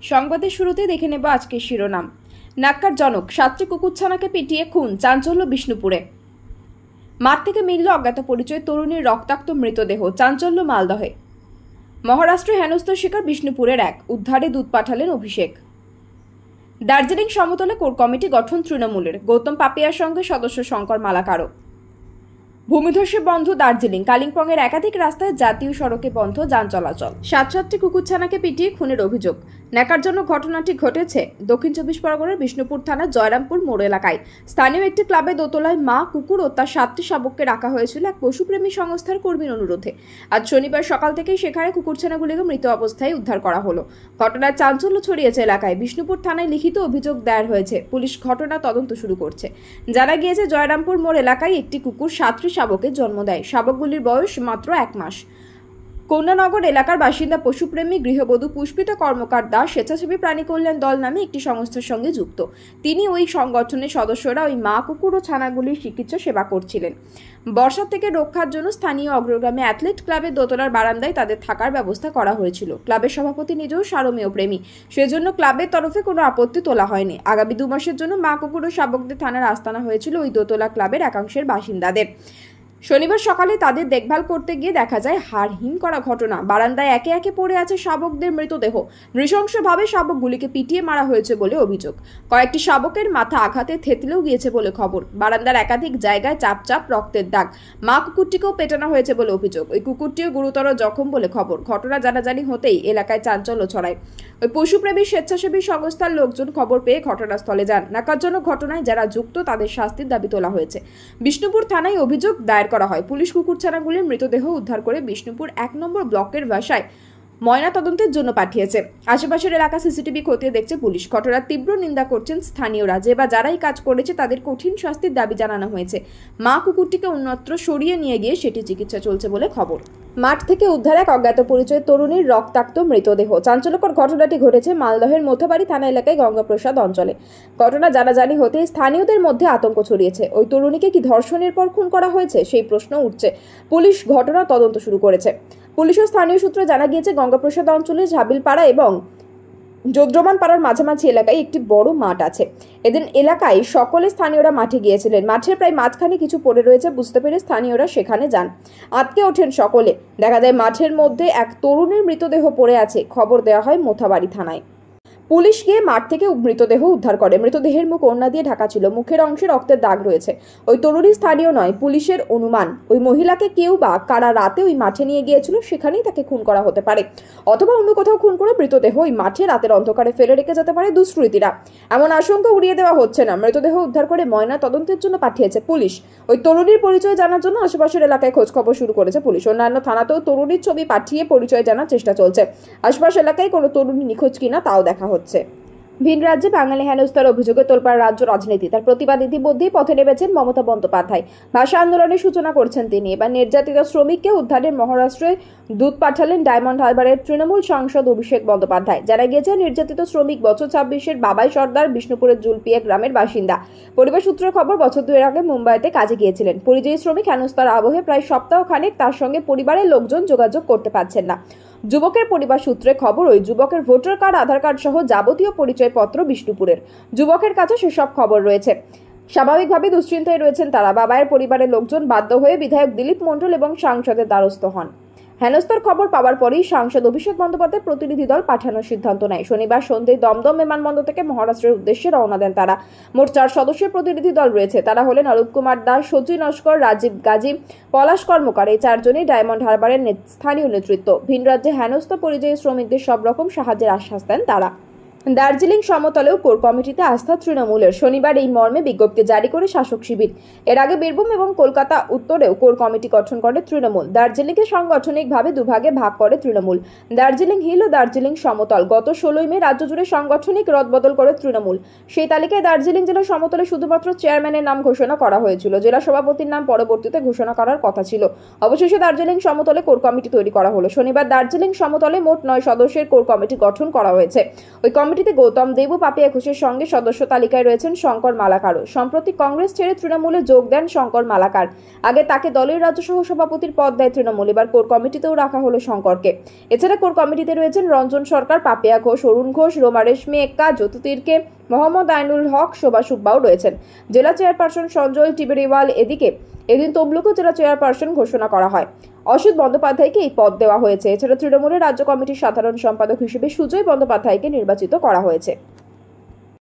সংবাদের শুরুতে দেখে নেব আজকের শিরোনাম। ন্যাক্কারজনক, 7টি কুকুরছানাকে পিটিয়ে খুন, চাঞ্চল্য বিষ্ণুপুরে। মাঠ থেকে মিলল অজ্ঞাত পরিচয় তরুণীর রক্তাক্ত মৃতদেহ, চাঞ্চল্য মালদহে। মহারাষ্ট্রে হেনস্থার শিকার বিষ্ণুপুরের এক, উদ্ধারে দুধ পাঠালেন অভিষেক। দার্জিলিং সমতলে কোর কমিটি গঠন তৃণমূলের, গৌতম পাপিয়ার সঙ্গে সদস্য শঙ্কর মালাকারও। ভূমিধসে বন্ধ দার্জিলিং, কালিম্পংয়ের একাধিক রাস্তায় জাতীয় সড়কে বন্ধ যান চলাচল। 7টি কুকুরছানাকে পিটিয়ে খুনের অভিযোগ। ন্যাক্কারজনক ঘটনাটি ঘটেছে দক্ষিণ 24 পরগনার বিষ্ণুপুর থানার জয়রামপুর মোড় এলাকায়। স্থানীয় একটি ক্লাবে দোতলায় মা, কুকুর ও তার 7টি শাবককে রাখা হয়েছিল এক পশুপ্রেমী সংস্থার কর্মীর অনুরোধে। আজ শনিবার সকাল থেকেই সেখানে কুকুরছানাগুলিকে মৃত অবস্থায় উদ্ধার করা হলো। ঘটনায় চাঞ্চল্য ছড়িয়েছে এলাকায়। বিষ্ণুপুর থানায় লিখিত অভিযোগ দায়ের হয়েছে। পুলিশ ঘটনা তদন্ত শুরু করছে। জানা গিয়েছে, জয়রামপুর মোড় এলাকায় একটি কুকুর 7টি শাবকের জন্ম দেয়। শাবকগুলির বয়স মাত্র 1 মাস। কন্যানগর এলাকার বাসিন্দা পশুপ্রেমী গৃহবধূ পুষ্পিতা কর্মকার দাস স্বেচ্ছাসেবী প্রাণী কল্যাণ দল নামে একটি সংস্থার সঙ্গে যুক্ত। তিনি ওই সংগঠনের সদস্যরা ওই মা, কুকুর ও ছানাগুলির চিকিৎসা সেবা করছিলেন। বর্ষা থেকে রক্ষার জন্য স্থানীয় অগ্রগামী অ্যাথলেট ক্লাবের দোতলার বারান্দায় তাদের থাকার ব্যবস্থা করা হয়েছিল। ক্লাবের সভাপতি নিজেও সারমেয় প্রেমী, সেজন্য ক্লাবের তরফে কোনো আপত্তি তোলা হয়নি। আগামী 2 মাসের জন্য মা, কুকুর ও শাবকদের থানার আস্তানা হয়েছিল ওই দোতলা ক্লাবের একাংশের বাসিন্দাদের। শনিবার সকালে তাদের দেখভাল করতে গিয়ে দেখা যায় হাড়হিম করা ঘটনা। বারান্দায় একে একে পড়ে আছে শাবকদের মৃতদেহ। নৃশংসভাবে শাবকগুলিকে পিটিয়ে মারা হয়েছে বলে অভিযোগ। কয়েকটি শাবকের মাথা আঘাতে থেতলেও গিয়েছে বলে খবর। বারান্দার একাধিক জায়গায় চাপ চাপ রক্তের দাগ। মা কুকুরটিকেও পেটানো হয়েছে বলে অভিযোগ। ওই কুকুরটিও গুরুতর জখম বলে খবর। ঘটনা জানাজানি হতেই এলাকায় চাঞ্চল্য ছড়ায়। ওই পশুপ্রেমী স্বেচ্ছাসেবী সংস্থার লোকজন খবর পেয়ে ঘটনাস্থলে যান। ন্যাক্কারজনক ঘটনায় যারা যুক্ত তাদের শাস্তির দাবি তোলা হয়েছে। বিষ্ণুপুর থানায় অভিযোগ দায়ের করা হয়। পুলিশ কুকুরছানাগুলির মৃতদেহ উদ্ধার করে বিষ্ণুপুর 1 নম্বর ব্লকের বাসায় ময়না তদন্তের জন্য পাঠিয়েছে। আশেপাশের এলাকা সিসিটিভি খতিয়ে দেখছে পুলিশ। ঘটনার তীব্র নিন্দা করছেন স্থানীয়রা। যে বা যারাই কাজ করেছে তাদের কঠিন শাস্তির দাবি জানানো হয়েছে। মা কুকুরটিকে অন্যত্র সরিয়ে নিয়ে গিয়ে সেটি চিকিৎসা চলছে বলে খবর। মাঠ থেকে উদ্ধার এক অজ্ঞাত পরিচয় তরুণীর রক্তাক্ত মৃতদেহ। চাঞ্চল্যকর ঘটনাটি ঘটেছে মালদহের মোথাবাড়ি থানা এলাকায় গঙ্গাপ্রসাদ অঞ্চলে। ঘটনা জানাজানি হতে স্থানীয়দের মধ্যে আতঙ্ক ছড়িয়েছে। ওই তরুণীকে কি ধর্ষণের পর খুন করা হয়েছে সেই প্রশ্ন উঠছে। পুলিশ ঘটনা তদন্ত শুরু করেছে। পুলিশ ও স্থানীয় সূত্রে জানা গিয়েছে, গঙ্গাপ্রসাদ অঞ্চলের ঝাবিলপাড়া এবং যোদ্রমান পাড়ার মাঝামাঝি এলাকায় একটি বড় মাঠ আছে। এদিন এলাকায় সকলে স্থানীয়রা মাঠে গিয়েছিলেন। মাঠের প্রায় মাঝখানে কিছু পড়ে রয়েছে বুঝতে পেরে স্থানীয়রা সেখানে যান। আটকে ওঠেন সকলে। দেখা যায় মাঠের মধ্যে এক তরুণীর মৃতদেহ পড়ে আছে। খবর দেওয়া হয় মোথাবাড়ি থানায়। পুলিশ গিয়ে মাঠ থেকে মৃতদেহ উদ্ধার করে। মৃতদেহের মুখ ওড়না দিয়ে ঢাকা ছিল। মুখের অংশে রক্তের দাগ রয়েছে। ওই তরুণী স্থানীয় নয়। পুলিশের অনুমান ওই মহিলাকে কেউ বা কারা রাতে ওই মাঠে নিয়ে গিয়েছিল, সেখানেই তাকে খুন করা হতে পারে। অথবা অন্য কোথাও খুন করে মৃতদেহ ওই মাঠে রাতের অন্ধকারে ফেলে রেখে যেতে পারে দুষ্কৃতীরা। এমন আশঙ্কা উড়িয়ে দেওয়া হচ্ছে না। মৃতদেহ উদ্ধার করে ময়না তদন্তের জন্য পাঠিয়েছে পুলিশ। ওই তরুণীর পরিচয় জানার জন্য আশেপাশের এলাকায় খোঁজ খবর শুরু করেছে পুলিশ। অন্যান্য থানাতেও তরুণীর ছবি পাঠিয়ে পরিচয় জানার চেষ্টা চলছে। আশপাশ এলাকায় কোনো তরুণী নিখোঁজ কিনা তাও দেখা হচ্ছে। ভিন রাজ্যে বাঙালি হেনস্থার অভিযোগে তোলপাড় রাজ্য রাজনীতি। তার প্রতিবাদ ইতিমধ্যেই পথে নেমেছেন মমতা বন্দ্যোপাধ্যায়। ভাষা আন্দোলনের সূচনা করছেন তিনি। এবার নির্যাতিত শ্রমিককে উদ্ধারে মহারাষ্ট্রে দুধ পাঠালেন ডায়মন্ড হারবারের তৃণমূল সাংসদ অভিষেক বন্দ্যোপাধ্যায়। যারা গিয়েছে, নির্যাতিত শ্রমিক বছর 26-এর বাবাই সর্দার বিষ্ণুপুরের জুলপিয়া গ্রামের বাসিন্দা। পরিবার সূত্রের খবর, বছর 2 আগে মুম্বাইতে কাজে গিয়েছিলেন। পরিযায়ী শ্রমিক হেনস্থার আবহে প্রায় সপ্তাহখানেক তার সঙ্গে পরিবারের লোকজন যোগাযোগ করতে পারছেন না। যুবকের পরিবার সূত্রে খবর, ওই যুবকের ভোটার কার্ড, আধার কার্ড সহ যাবতীয় পরিচয়পত্র বিষ্ণুপুরের। যুবকের কাছে সেসব খবর রয়েছে। স্বাভাবিকভাবে দুশ্চিন্তায় রয়েছেন তারা। বাবায়ের পরিবারের লোকজন বাধ্য হয়ে বিধায়ক দিলীপ মণ্ডল এবং সাংসদের দ্বারস্থ হন। হেনস্থার খবর পাওয়ার পরেই সাংসদ অভিষেক বন্দ্যোপাধ্যায় প্রতিনিধি দল পাঠানোর সিদ্ধান্ত নেয়। শনিবার সন্ধ্যায় দমদম বিমানবন্দর থেকে মহারাষ্ট্রের উদ্দেশ্যে রওনা দেন তারা। মোট 4 সদস্যের প্রতিনিধি দল রয়েছে। তারা হলেন অরূপ কুমার দাস, সচিন নস্কর, রাজীব গাজী, পলাশ কর্মকার। এই 4 জনই ডায়মন্ড হারবারের স্থানীয় নেতৃত্ব। ভিন রাজ্যে হেনস্থা পরিযায়ী শ্রমিকদের সব রকম সাহায্যের আশ্বাস দেন তারা। দার্জিলিং সমতলেও কোর কমিটিতে আস্থা তৃণমূলের। শনিবার এই মর্মে বিজ্ঞপ্তি জারি করে শাসক শিবির। এর আগে বীরভূম এবং কলকাতা উত্তরেও কোর কমিটি গঠন করে তৃণমূল। দার্জিলিংকে সাংগঠনিকভাবে দুভাগে ভাগ করে তৃণমূল। দার্জিলিং হিল ও দার্জিলিং সমতল। গত 16 মে রাজ্য জুড়ে সাংগঠনিক রদবদল করে তৃণমূল। সেই তালিকায় দার্জিলিং জেলা সমতলে শুধুমাত্র চেয়ারম্যানের নাম ঘোষণা করা হয়েছিল। জেলা সভাপতির নাম পরবর্তীতে ঘোষণা করার কথা ছিল। অবশেষে দার্জিলিং সমতলে কোর কমিটি তৈরি করা হলো। শনিবার দার্জিলিং সমতলে মোট 9 সদস্যের কোর কমিটি গঠন করা হয়েছে। ওই কমিটিতে গৌতম দেব, পাপিয়া ঘোষের সঙ্গে সদস্য তালিকায় রয়েছেন শঙ্কর মালাকারও। সম্প্রতি কংগ্রেস ছেড়ে তৃণমূলে যোগ দেন শঙ্কর মালাকার। আগে তাকে দলের রাজ্য সহ সভাপতির পদ দেয় তৃণমূল, এবার কোর কমিটিতেও রাখা হলো শঙ্করকে। এছাড়া কোর কমিটিতে রয়েছেন রঞ্জন সরকার, পাপিয়া ঘোষ, অরুণ ঘোষ, রোমা রেশমি এক্কা, জ্যোতি তির্কে, মোহাম্মদ আইনুল হক, শোভা সুব্বাও রয়েছেন। জেলা চেয়ারপারসন সঞ্জয় টিবেরিওয়াল। এদিন তমলুকও জেলা চেয়ারপারসন ঘোষণা করা হয়। অসিত বন্দ্যোপাধ্যায়কে এই পদ দেওয়া হয়েছে। এছাড়া তৃণমূলের রাজ্য কমিটির সাধারণ সম্পাদক হিসেবে সুজয় বন্দ্যোপাধ্যায়কে নির্বাচিত করা হয়েছে।